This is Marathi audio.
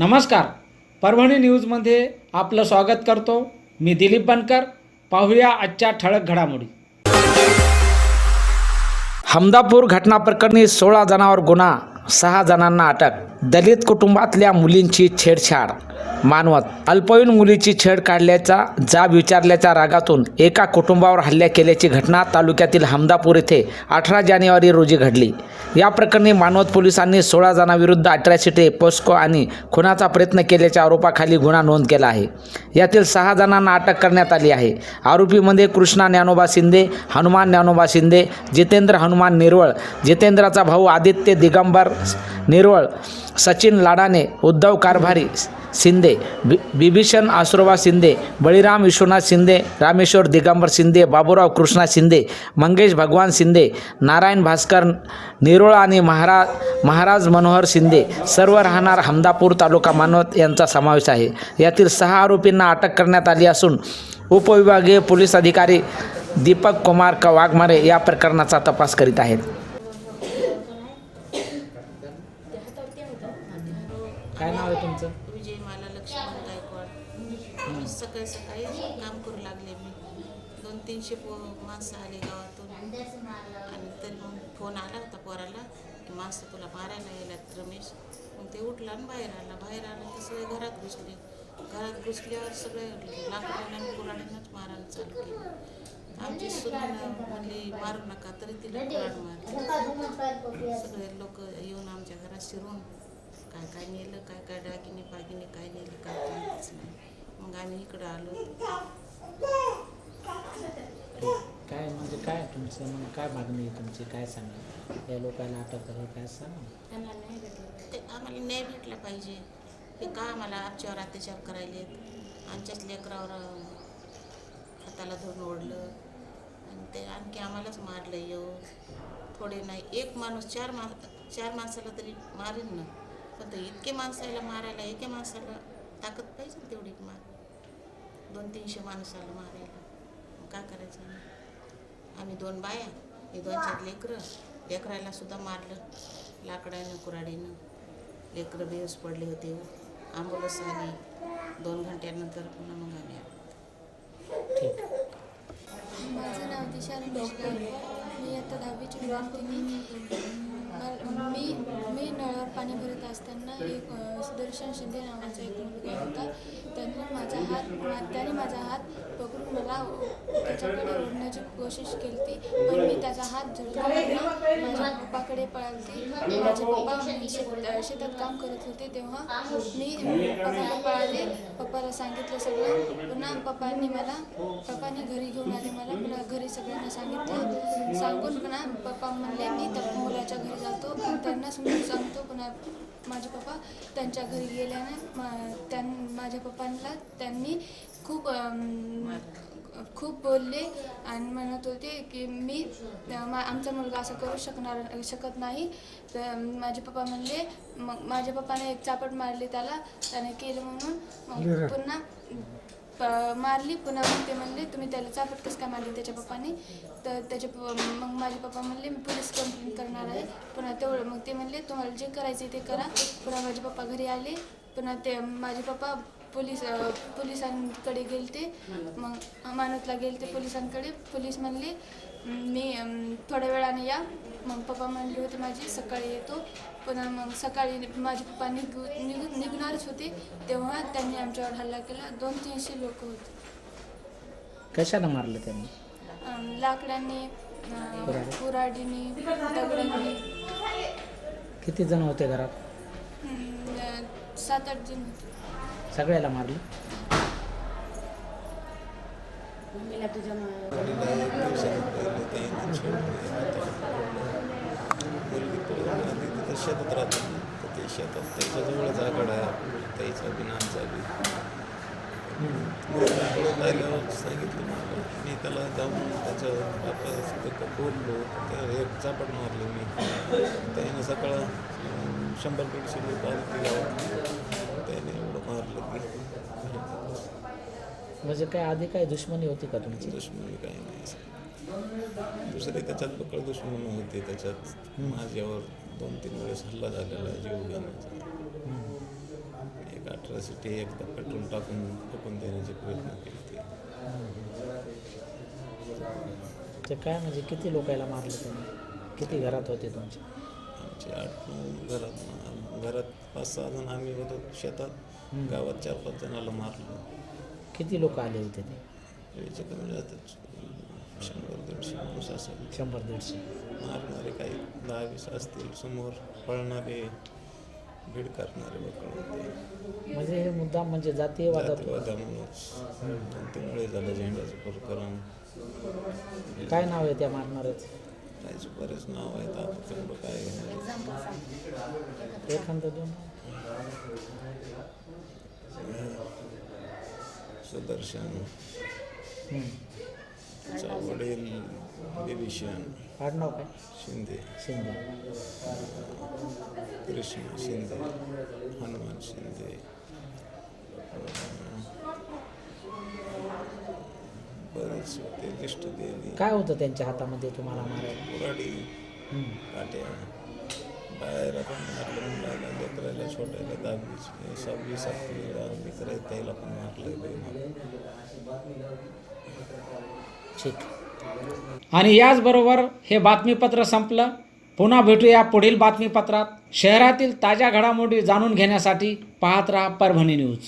नमस्कार, परभणी न्यूजमध्ये आपलं स्वागत करतो. मी दिलीप बनकर. पाहूया आजच्या ठळक घडामोडी. हमदापूर घटना प्रकरणी 16 जणांवर गुन्हा, 6 जणांना अटक. दलित कुटुंबातल्या मुलींची छेडछाड. मानवत. अल्पवयीन मुलीची छेड काढल्याचा जाब विचारल्याच्या रागातून एका कुटुंबावर हल्ला केल्याची घटना तालुक्यातील हमदापूर येथे 18 जानेवारी रोजी घडली. या प्रकरणी मानवत पोलिसांनी 16 जणांविरुद्ध अॅट्रॉसिटी, पोस्को आणि खुनाचा प्रयत्न केल्याच्या आरोपाखाली गुन्हा नोंद केला आहे. यातील 6 जणांना अटक करण्यात आली आहे. आरोपीमध्ये कृष्णा ज्ञानोबा शिंदे, हनुमान ज्ञानोबा शिंदे, जितेंद्र हनुमान निरवळ, जितेंद्रचा भाऊ आदित्य दिगंबर निरवळ, सचिन लाडाने, उद्धव कारभारी शिंदे, बिभीषण आसरोबा शिंदे, बळीराम विश्वनाथ शिंदे, रामेश्वर दिगंबर शिंदे, बाबूराव कृष्णा शिंदे, मंगेश भगवान शिंदे, नारायण भास्कर निरोळ आणि महाराज मनोहर शिंदे, सर्व राहणार हमदापूर, तालुका मानवत यांचा समावेश आहे. यातील 6 आरोपींना अटक करण्यात आली असून उपविभागीय पोलीस अधिकारी दीपक कुमार वाघमारे या प्रकरणाचा तपास करीत आहेत. काय नाव आहे तुमचं? विजय मला लक्ष्मण गायकवाड. सकाळी सकाळी काम करू लागले. मी 200-300 माणसं आले गावातून आणि तरी मग फोन आला होता पोराला की माणसं तुला मारायला गेल्यात रमेश. मग ते उठला आणि बाहेर आलं तर सगळे घरात घुसल्यावर सगळे लाकडाने आणि कुऱ्हाडीनंच मारायला चालू केलं. आमची सून म्हणली मारू नका, तरी तिला कुऱ्हाड मारली. सगळे लोक येऊन आमच्या घरात शिरून काय नेलं, काय दागिने काय नेलं काय माहितीच नाही. मग आम्ही इकडं आलो. काय म्हणजे काय तुमचं, मग काय मागणी आहे तुमची, काय सांगा? या लोकांना अटक करा, काय सांगा? ते आम्हाला न्याय भेटला पाहिजे. हे का आम्हाला आमच्यावर अत्याचार करायलेत, आमच्याच लेकरावर हाताला धरून ओढलं आणि ते आणखी आम्हालाच मारलं. थोडे नाही, एक माणूस चार माणसाला तरी मारेन ना, पण ते इतके माणसाला मारायला, एका माणसाला ताकद पाहिजे तेवढी. 200-300 माणसाला मारायला काय करायचं? आम्ही 2 बाया, हे 2-4 लेकराला सुद्धा मारलं लाकडानं कुऱ्हाडीनं. लेकरं बेहोश पडले होते. ॲम्ब्युलन्स आली 2 घंट्यानंतर. पुन्हा मग आम्ही आलो. माझं नाव दिशा रमेश गायकवाड. मी आता 10वीची विद्यार्थिनी. मी नळावर पाणी भरत असताना एक सुदर्शन शिंदे नावाचा एक मुलगा होता. त्याने माझा हात पकडून मला त्याच्याकडे ओढण्याची कोशिश केली, पण मी त्याचा हात झटकून माझ्या पप्पाकडे पळाली. माझे पप्पा शेतात काम करत होते तेव्हा मी पप्पाकडे पळाले. पप्पाला सांगितलं सगळं. पुन्हा पप्पाने घरी घेऊन आले मला. पुन्हा घरी सगळ्यांना सांगून पुन्हा पप्पा म्हणले मी त्या मुलाच्या घरी जातो, त्यांना समजून सांगतो. पुन्हा माझे पप्पा त्यांच्या घरी गेल्याने माझ्या पप्पांना त्यांनी खूप बोलले आणि म्हणत होते की आमचा मुलगा असं करू शकत नाही. तर माझे पप्पा म्हणले, मग माझ्या पप्पाने एक चापट मारली त्याने केलं म्हणून. मग पुन्हा मारली. पुन्हा मग ते म्हणले तुम्ही त्याला चापट कसं काय मारली त्याच्या पप्पाने. तर मग माझे पप्पा म्हणले मी पोलीस कंप्लेंट करणार आहे. पुन्हा तेवढं मग ते म्हणले तुम्हाला जे करायचे ते करा. पुन्हा माझे पप्पा घरी आले. पुन्हा माझे पप्पा पोलिसांकडे गेलते. मग मानवतला गेलते पोलिसांकडे. पोलीस म्हणले मी थोड्या वेळाने या. मग पप्पा म्हणले होते माझी सकाळी येतो. पुन्हा मग सकाळी माझे पप्पा निघणारच होते तेव्हा त्यांनी आमच्यावर हल्ला केला. 200-300 लोक होते. कशाला मारलं त्यांनी? लाकडांनी, कुऱ्हाडीने, दगडांनी. किती जण होते घरात? 7-8 जण होते. सगळ्याला मारलं? शेतात राहतो तर ते शेतात त्याच्याजवळच आघाड आहे त्याचा बी नामचा बी. राहिल्यावर सांगितलं मला. मी त्याला जाऊन त्याच्या बापासुद्धा बोललो. त्या एक चापट मारली मी. त्याने सकाळ 100-150 लोक आले गावात. त्याने एवढं मारलं की म्हणजे काय आधी काय दुश्मनी होती का तुमची? दुश्मनी काही नाही. दुसरे त्याच्यात बकळ दुश्मनी होते. त्याच्यात माझ्यावर 2-3 वेळेस हल्ला झालेला जीव घेण्याचा. एक अट्रॉसिटी एकदा पेट्रोल टाकून फेकून देण्याचे प्रयत्न केले ते. ते काय म्हणजे किती लोकायला मारले त्यांनी? किती घरात होते तुमचे? आमचे 8-9 घरात 5-6 जण आम्ही होतो शेतात. गावात 4-5 जणाला मारलं. किती लोक आले होते ते? याचे कमी जातात 100-150 माणूस असेल. 100-150. मारणारे काही 10-20 असतील. समोर पळणारे भीड करणारे बकळ होते. म्हणजे हे मुद्दा म्हणजे जातीय वादात जातीवादामुळेच 2-3 वेळे झालं झेंड्याचं प्रकरण. काय नाव आहे त्या मारणाऱ्याचं? त्याचे बरेच नाव आहेत. आता तेवढं काय एखादं दोन? सुदर्शन, त्याचा वडील बिभीषण आडनाव काय? शिंदे, शिंदे. कृष्ण शिंदे, हनुमान शिंदे, बरेच होते. लिस्ट दिली. काय होतं त्यांच्या हातामध्ये तुम्हाला मारायला? कुऱ्हाडी, काट्या, बाहेर आपण मारलं. मुलाला, लेकरायला, छोट्याला 10-20, 6-7 लेकरं आहेत त्याला पण मारलं. ठीक. आणि याचबरोबर हे बातमीपत्र संपलं. पुन्हा भेटूया पुढील बातमीपत्रात. शहरातील ताज्या घडामोडी जाणून घेण्यासाठी पाहत राहा परभणी न्यूज.